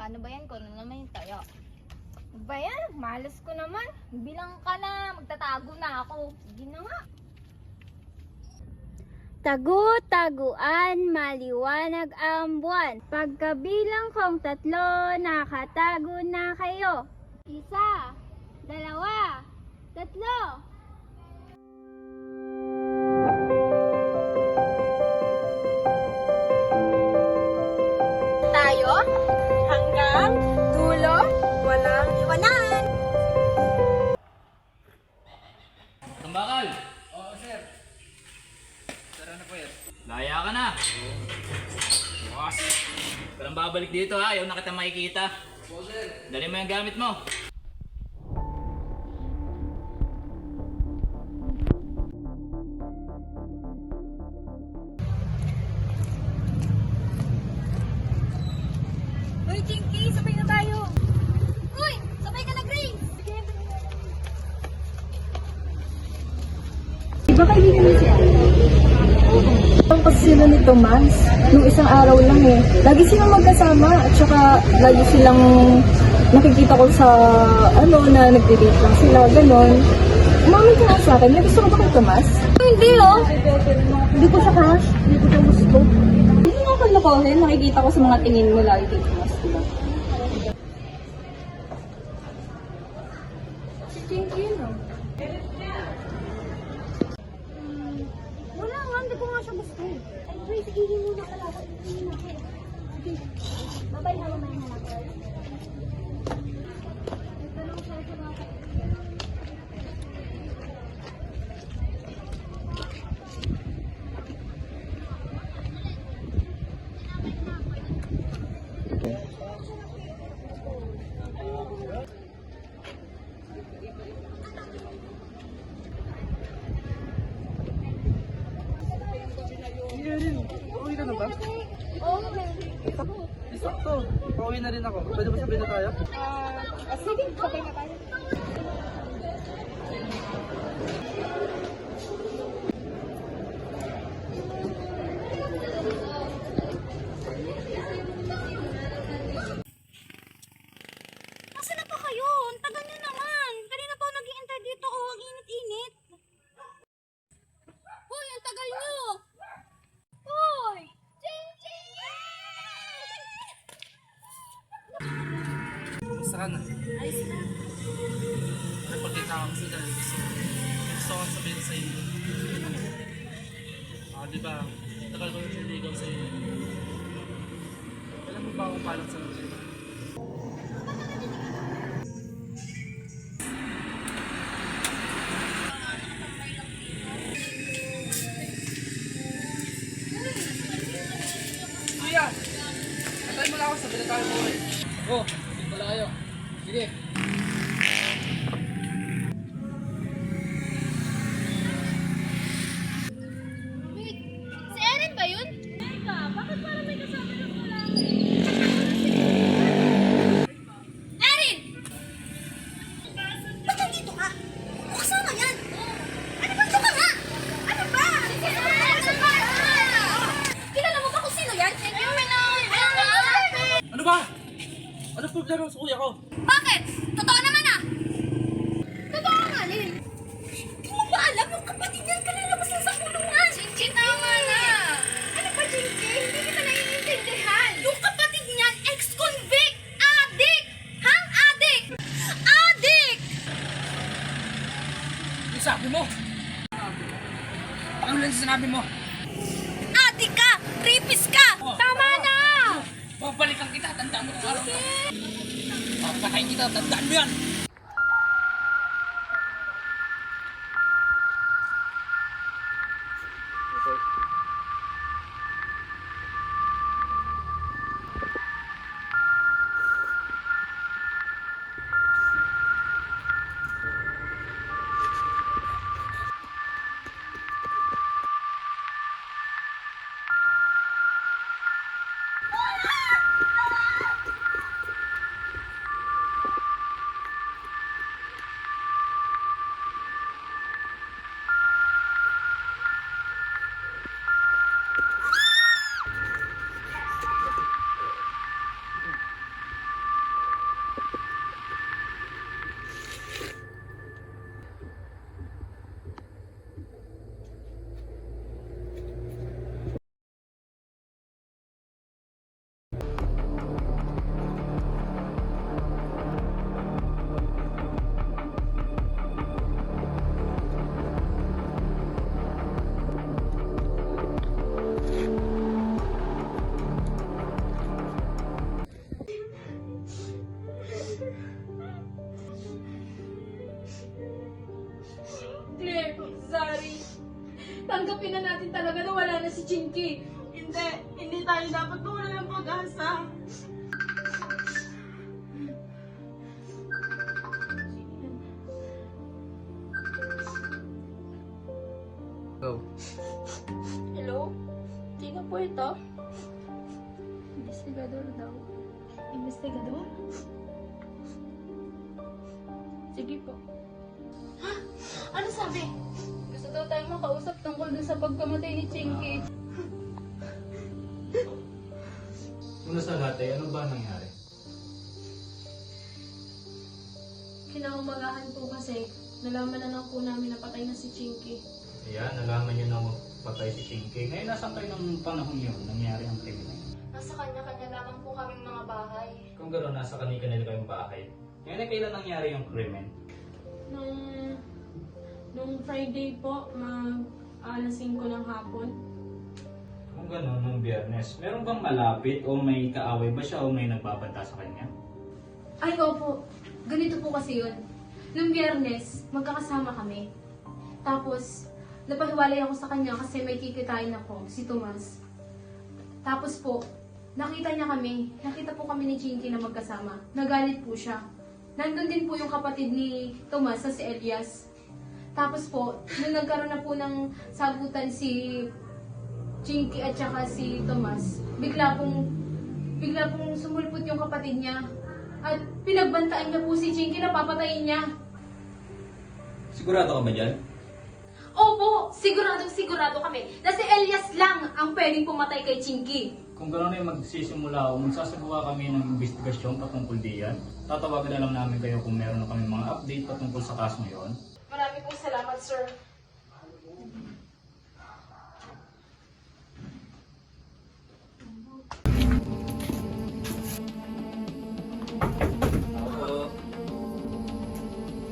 Paano ba yan? Kung ano naman yung tayo? Ano ba yan? Malas ko naman. Bilang ka na. Magtatago na ako. Sige na nga. Tagu-taguan, maliwanag ang buwan. Pagkabilang kong 3, nakatago na kayo. 1, 2, 3. Tayo? Hanggang dulo, walang iwanan. Tambakal! Oo, sir. Tara na po yan. Laya ka na. Bukas. Parang babalik dito ha, ayaw na kita makikita. Oo, sir. Dali mo yung gamit mo. Uy, Chinky! Sabay na tayo! Uy! Sabay ka na, Grace! Diba kaibigan mo siya? Ang kasi sila ni Tomas, nung isang araw lang eh. Lagi silang magkasama at saka lagi silang nakikita ko sa na nagde-date lang sila, ganon. Umamin ka nga sa akin, may gusto ka ba kay Tomas? Hindi oh! Hindi ko siya crush, hindi ko siya gusto. Hindi nga ako nakohin, nakikita ko sa mga tingin mo lagi kay Tomas, diba? Si Chinky, no? Wala nga, hindi ko nga siya gusto. Ay, Grace, ihin muna pala. Ihin na. Sige. Babay na naman na ako. Uwi ka na ba? Oo, Sakto. Pauwi na rin ako. Pwede ba sabihin na tayo? sige, sabay na tayo. Nasaan na pa kayo? Ang tagal nyo naman. Kanina pa ako nag-iintay dito. Ang init-init. Hoy, ang tagal nyo! Hoy! Ching-ching! Kumusta ka na? Ayos na. Ano pagkita ko sila? Gusto ko sabihin sa iyo. Di ba? Tagal ko yung niligaw sa iyo. Alam mo ba kung paano sa iyo? Kuya! Atay mo lang ako sa binatayo mo eh. Oh, hindi pala kayo. Sige. Wait, si Erin ba yun? Teka, bakit parang may kasama ng wala? Erin! Ba't nandito ka? O kasama yan? Ano ba? Ito ka nga! Ano ba? Kilala mo ba kung sino yan? Ano ba? Ano problema sa kuya ko? Bakit? Totoo naman ah! Totoo nga, Lil. Hindi mo ba alam yung kapatid yan kalalabas na sa kulungan? Chinchi, tama na! Ano ba, Chinchi? Hindi kita naiintindihan. Yung kapatid niyan, ex-convict! Adik! Hang adik! Adik! Yung sabi mo? Ano lang sinabi mo? Adik ka! Rapist ka! Tama na! Babalikan kita, tandaan mo ng araw. Papatayin kita, tandaan mo yan! Claire, sorry. Tanggapin na natin talaga na wala na si Chinky. Hindi tayo dapat mawala ng pag-asa. Go. Hello? Sino po ito? Investigador daw. Investigador? Sige po. Ano sabi? Gusto daw tayong makausap tungkol dun sa pagkamatay ni Chinky. Una sa lahat ano ba nangyari? Kinaumagahan po kasi, nalaman na lang po namin na patay na si Chinky. Ayan, nalaman nyo na patay si Chinky. Ngayon, nasan kayo ng panahon yun? Nangyari ang krimen na yun. Nasa kanya-kanya lamang po kaming mga bahay. Kung gano'n, nasa kanil-kanil kayong bahay. Ngayon, kailan nangyari yung krimen? Nung Friday po, alas 5 ng hapon. Kung gano'n, nung Biyernes, meron bang malapit o may kaaway ba siya o may nagbabanta sa kanya? Ay, opo. Ganito po kasi yun. Nung Biyernes, magkakasama kami. Tapos, napahiwalay ako sa kanya kasi may kikitain ako, si Tomas. Tapos po, nakita po kami ni Chinky na magkasama. Nagalit po siya. Nandun din po yung kapatid ni Tomas na si Elias. Tapos po, nung nagkaroon na po ng sagutan si Chinky at saka si Tomas, bigla pong sumulpot yung kapatid niya. At pinagbantaan niya po si Chinky na papatayin niya. Sigurado ka ba dyan? Opo, sigurado kami na si Elias lang ang pwedeng pumatay kay Chinky. Kung gano'n ay magsisimula o magsasagawa kami ng investigasyon patungkol diyan, tatawagan na lang namin kayo kung meron na kami mga update patungkol sa kaso ngayon. Marami pong salamat, sir.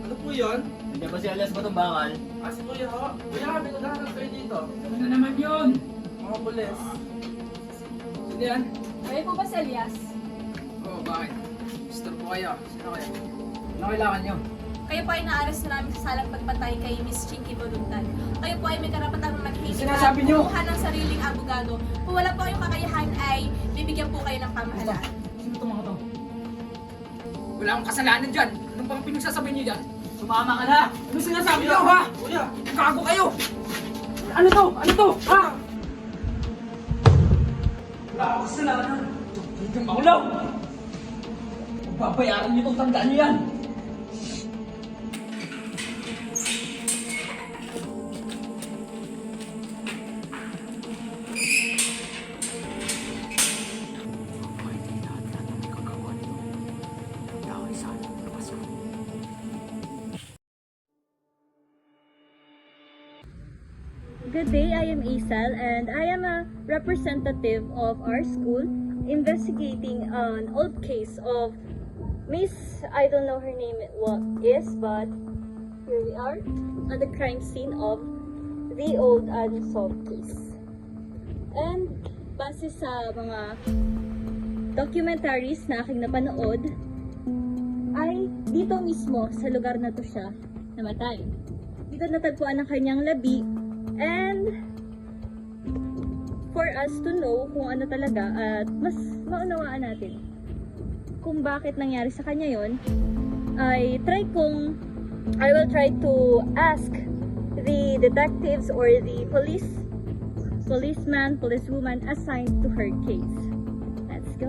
Ano po yun? Nandiyan ba si Elias Batumbakal? Si Kuya ho. Kuya, may naghahanap kayo dito. Ano na naman yun? Mga pulis. Sino yan? Kayo po ba si Elias? Oo, bakit? Mister po kayo. Sino kayo? Ano kailangan nyo? Kayo po ay naaresto namin sa salang pagpatay kay Miss Chinky Voluntad. Kayo po ay may karapatang maghihintay Sinasabi niyo? kumuha ng sariling abogado. Kung wala po kayong kakayahan ay bibigyan po kayo ng pamahalaan. Sino itong mga to? Wala akong kasalanan dyan. Anong pang pinagsasabi niyo dyan? Sumama ka na! Ano sinasabi niyo, ha? Kuya! Gago kayo! Ano to? Ano to? Ha? Wala akong kasalanan! Hindi maulaw! Magbabayaran niyo itong tandaan niyo yan! Good day, I am Isal and I am a representative of our school investigating an old case of Miss, I don't know her name is, but here we are on the crime scene of the old unsolved case. And base sa mga documentaries na aking napanood, ay dito mismo sa lugar na to siya namatay. Dito natagpuan ang kanyang labi. And for us to know kung ano talaga at mas maunawaan natin kung bakit nangyari sa kanya yon, I will try to ask the detectives or the policewoman assigned to her case. Let's go.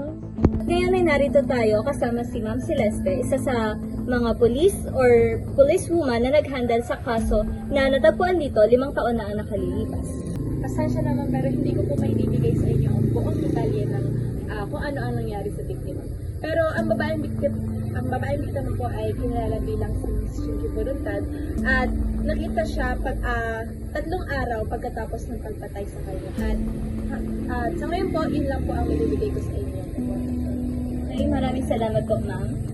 narito tayo kasama si Ma'am Celeste, isa sa mga police or policewoman na nag-handle sa kaso na natagpuan dito 5 taon na ang nakalilipas. Pasensya naman pero hindi ko po may bibigay sa inyo ang buong detalye ng kung ano ang nangyari sa biktima. Pero ang babaeng biktima po ay kilala bilang si Miss Shinji Voluntad at nakita siya 3 araw pagkatapos ng pagpatay sa kanya. At sa ngayon po, yun lang po ang ibibigay ko sa inyo. Okay, maraming salamat po, ma'am.